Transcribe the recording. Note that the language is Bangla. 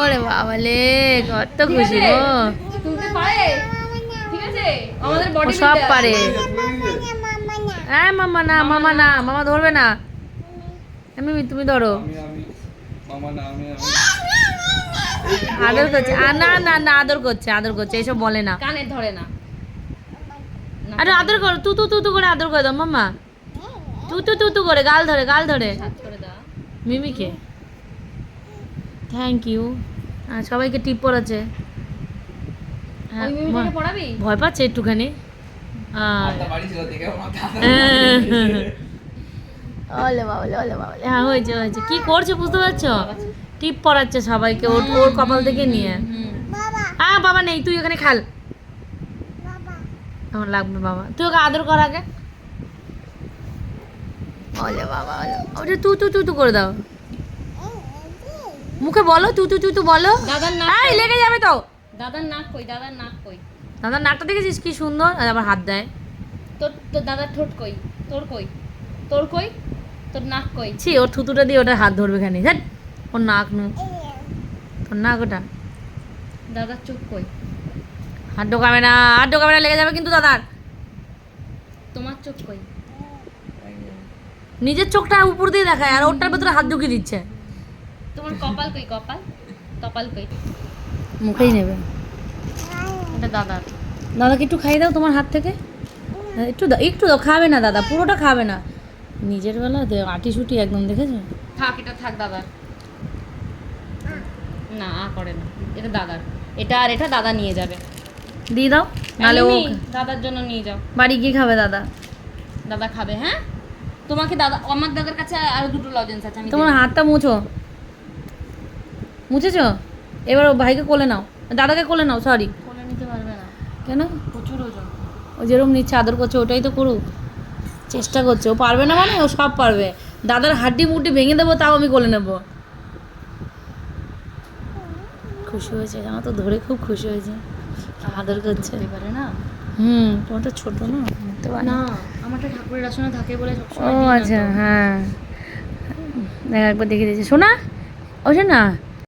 ওরে বাবালে কত খুশি গো। তুলতে পারে, ঠিক আছে, আমাদের বডি ও সব পারে। হ্যাঁ মামা না, মামা না, মামা ধরবে না। আমি তুমি ধরো। আদর করছে, না না না, আদর করছে, আদর করছে, এসব বলে না। কানে ধরে না। আরে আদর করো, তু তু তু তু করে আদর করে দাও মাম্মা। তু তু তু তু করে গাল ধরে, গাল ধরে। হাত করে দাও। মিমিকে থ্যাংক ইউ। সবাইকে টিপ পড়াচ্ছে। হ্যাঁ, ওই মিমিটাকে পড়াবি? ভয় পাচ্ছে একটুখানি। ওলে বাবলে, ওলে বাবলে। হ্যাঁ হয়েছে হয়েছে। কি করছে বুঝতে পারছো? টিপ পড়াচ্ছে সবাইকে, ওর ওর কপাল থেকে নিয়ে। হ্যাঁ বাবা নেই, তুই ওখানে খাল। আমার লাগবে বাবা, তুই ওকে আদর কর আগে। ওলে বাবা, ওলে ওটা তু তু তু তু করে দাও। মুখে বলো তু তু তু তু বলো। দাদার নাক এই লেগে যাবে তো। দাদার নাক কই, দাদার নাক কই? দাদার নাকটা দেখেছিস কি সুন্দর, আর আবার হাত দেয়। তোর তোর দাদার ঠোঁট কই? তোর কই? তোর কই? তোর নাক কই? ছি, ওর থুতুটা দিয়ে ওটা হাত ধরবে খানি। হ্যাঁ, ওর নাক নু, তোর নাক ওটা। দাদার চোখ কই? হাত ঢোকাবে না, হাত ঢোকাবে না, লেগে যাবে কিন্তু দাদার। তোমার চোখ কই? নিজের চোখটা উপর দিয়ে দেখায় আর ওরটার ভেতরে হাত ঢুকিয়ে দিচ্ছে। তোমার কপাল কই? কপাল, কপাল কই? মুখেই নেবে। এটা দাদার। দাদাকে একটু খাইয়ে দাও তোমার হাত থেকে। একটু দাও, একটু দাও, খাবে না দাদা, পুরোটা খাবে না। নিজের বেলা আটি সুটি একদম, দেখেছো? থাক, এটা থাক দাদার। না করে না, এটা দাদার। এটা আর এটা দাদা নিয়ে যাবে। দিয়ে দাও, নাহলে ও দাদার জন্য নিয়ে যাও। বাড়ি গিয়ে খাবে দাদা। দাদা খাবে। হ্যাঁ, তোমাকে দাদা, আমার দাদার কাছে আরো দুটো লজেন্স আছে, আমি তোমার হাতটা মুছো, মুছেছো? এবার ও ভাইকে কোলে নাও, দাদাকে কোলে নাও। সরি, কোলে নিতে পারবে না, কেন? প্রচুর ওজন। ও যেরকম নিচ্ছে আদর করছে, ওটাই তো করুক, চেষ্টা করছে। ও পারবে না মানে ও সব পারবে। দাদার হাড্ডি মুড্ডি ভেঙে দেবো, তাও আমি কোলে নেবো। খুশি হয়েছে জানো তো, ধরে খুব খুশি হয়েছে, আদর করছে। পারে না। তোমার তো ছোট না, নিতে পারে না, আমারটা ঠাকুরের আসনে থাকে বলে ও সবসময় দিই না আচ্ছা, তো। হ্যাঁ একবার দেখে দিয়েছি। শোনা, ও শোনা।